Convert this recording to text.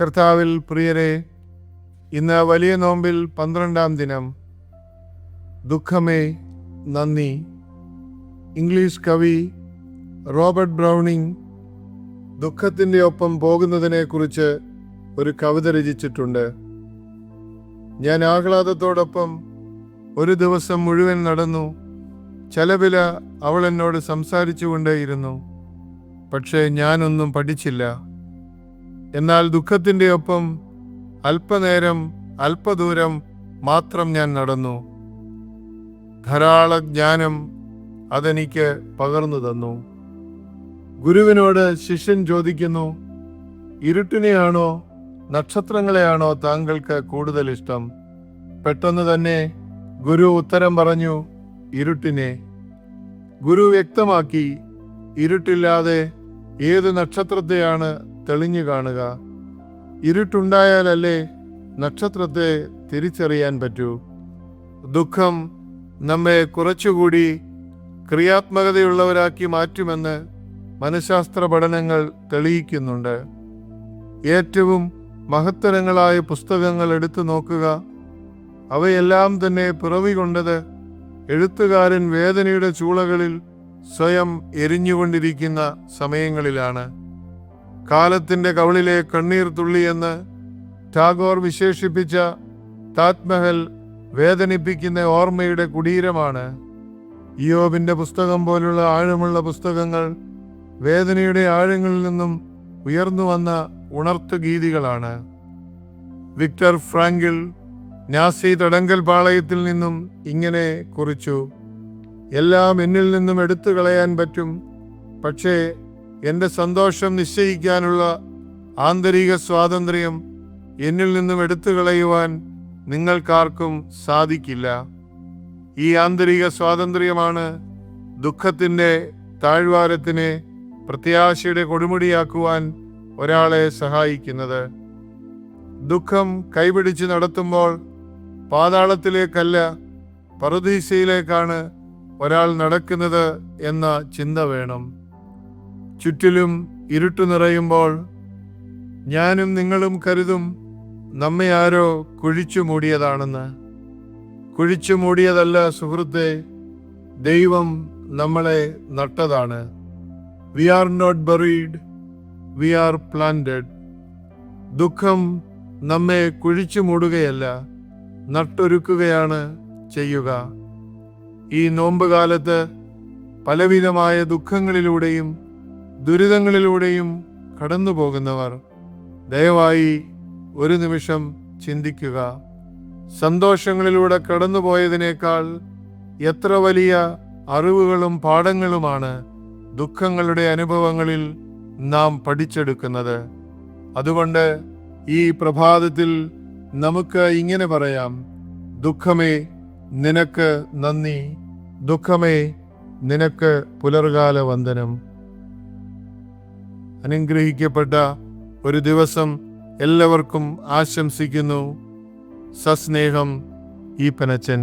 കർത്താവിൽ പ്രിയരെ, ഇന്ന് വലിയ നോമ്പിൽ 12-ാം ദിനം. ദുഃഖമേ നന്ദി. ഇംഗ്ലീഷ് കവി റോബർട്ട് ബ്രൗണിംഗ് ദുഃഖത്തിൻ്റെ ഒപ്പം പോകുന്നതിനെ കുറിച്ച് ഒരു കവിത രചിച്ചിട്ടുണ്ട്. ഞാൻ ആഹ്ലാദത്തോടൊപ്പം ഒരു ദിവസം മുഴുവൻ നടന്നു. ചലവില അവൾ എന്നോട് സംസാരിച്ചു കൊണ്ടേയിരുന്നു. പക്ഷേ ഞാനൊന്നും പഠിച്ചില്ല. എന്നാൽ ദുഃഖത്തിൻ്റെ ഒപ്പം അല്പനേരം അല്പദൂരം മാത്രം ഞാൻ നടന്നു. ധാരാളം ജ്ഞാനം അതെനിക്ക് പകർന്നു തന്നു. ഗുരുവിനോട് ശിഷ്യൻ ചോദിക്കുന്നു, ഇരുട്ടിനെയാണോ നക്ഷത്രങ്ങളെയാണോ താങ്കൾക്ക് കൂടുതൽ ഇഷ്ടം? പെട്ടെന്ന് തന്നെ ഗുരു ഉത്തരം പറഞ്ഞു, ഇരുട്ടിനെ. ഗുരു വ്യക്തമാക്കി, ഇരുട്ടില്ലാതെ ഏത് നക്ഷത്രത്തെയാണ് തെളിഞ്ഞു കാണുക? ഇരുട്ടുണ്ടായാലല്ലേ നക്ഷത്രത്തെ തിരിച്ചറിയാൻ പറ്റൂ. ദുഃഖം നമ്മെ കുറച്ചുകൂടി ക്രിയാത്മകതയുള്ളവരാക്കി മാറ്റുമെന്ന് മനഃശാസ്ത്ര പഠനങ്ങൾ തെളിയിക്കുന്നുണ്ട്. ഏറ്റവും മഹത്തരങ്ങളായ പുസ്തകങ്ങൾ എടുത്തു നോക്കുക. അവയെല്ലാം തന്നെ പിറവി കൊണ്ടത് എഴുത്തുകാരൻ വേദനയുടെ ചൂളകളിൽ സ്വയം എരിഞ്ഞുകൊണ്ടിരിക്കുന്ന സമയങ്ങളിലാണ്. കാലത്തിൻ്റെ കവിളിലെ കണ്ണീർ തുള്ളിയെന്ന് ടാഗോർ വിശേഷിപ്പിച്ച താജ്മഹൽ വേദനിപ്പിക്കുന്ന ഓർമ്മയുടെ കുടീരമാണ്. ഇയ്യോബിൻ്റെ പുസ്തകം പോലുള്ള ആഴമുള്ള പുസ്തകങ്ങൾ വേദനയുടെ ആഴങ്ങളിൽ നിന്നും ഉയർന്നു വന്ന ഉണർത്തു ഗീതികളാണ്. വിക്ടർ ഫ്രാങ്കിൾ നാസി തടങ്കൽ പാളയത്തിൽ നിന്നും ഇങ്ങനെ കുറിച്ചു, എല്ലാം എന്നിൽ നിന്നും എടുത്തു കളയാൻ പറ്റും, പക്ഷേ എൻ്റെ സന്തോഷം നിശ്ചയിക്കാനുള്ള ആന്തരിക സ്വാതന്ത്ര്യം എന്നിൽ നിന്നും എടുത്തു കളയുവാൻ നിങ്ങൾക്കാർക്കും സാധിക്കില്ല. ഈ ആന്തരിക സ്വാതന്ത്ര്യമാണ് ദുഃഖത്തിൻ്റെ താഴ്വാരത്തിനെ പ്രത്യാശയുടെ കൊടുമുടിയാക്കുവാൻ ഒരാളെ സഹായിക്കുന്നത്. ദുഃഖം കൈപിടിച്ച് നടത്തുമ്പോൾ പാതാളത്തിലേക്കല്ല, പറുദീസയിലേക്കാണ് ഒരാൾ നടക്കുന്നത് എന്ന ചിന്ത വേണം. ചുറ്റിലും ഇരുട്ടു നിറയുമ്പോൾ ഞാനും നിങ്ങളും കരുതും നമ്മെ ആരോ കുഴിച്ചു മൂടിയതാണെന്ന്. കുഴിച്ചു മൂടിയതല്ല സുഹൃത്തെ, ദൈവം നമ്മളെ നട്ടതാണ്. We are not buried, we are planted. ദുഃഖം നമ്മെ കുഴിച്ചു മൂടുകയല്ല, നട്ടൊരുക്കുകയാണ് ചെയ്യുക. ഈ നോമ്പ് കാലത്ത് പലവിധമായ ദുഃഖങ്ങളിലൂടെയും ദുരിതങ്ങളിലൂടെയും കടന്നു പോകുന്നവർ ദയവായി ഒരു നിമിഷം ചിന്തിക്കുക. സന്തോഷങ്ങളിലൂടെ കടന്നുപോയതിനേക്കാൾ എത്ര വലിയ അറിവുകളും പാഠങ്ങളുമാണ് ദുഃഖങ്ങളുടെ അനുഭവങ്ങളിൽ നാം പഠിച്ചെടുക്കുന്നത്. അതുകൊണ്ട് ഈ പ്രഭാതത്തിൽ നമുക്ക് ഇങ്ങനെ പറയാം, ദുഃഖമേ നിനക്ക് നന്ദി, ദുഃഖമേ നിനക്ക് പുലർകാല വന്ദനം. അനുഗ്രഹിക്കപ്പെട്ട ഒരു ദിവസം എല്ലാവർക്കും ആശംസിക്കുന്നു. സസ്നേഹം, ഈപ്പനച്ചൻ.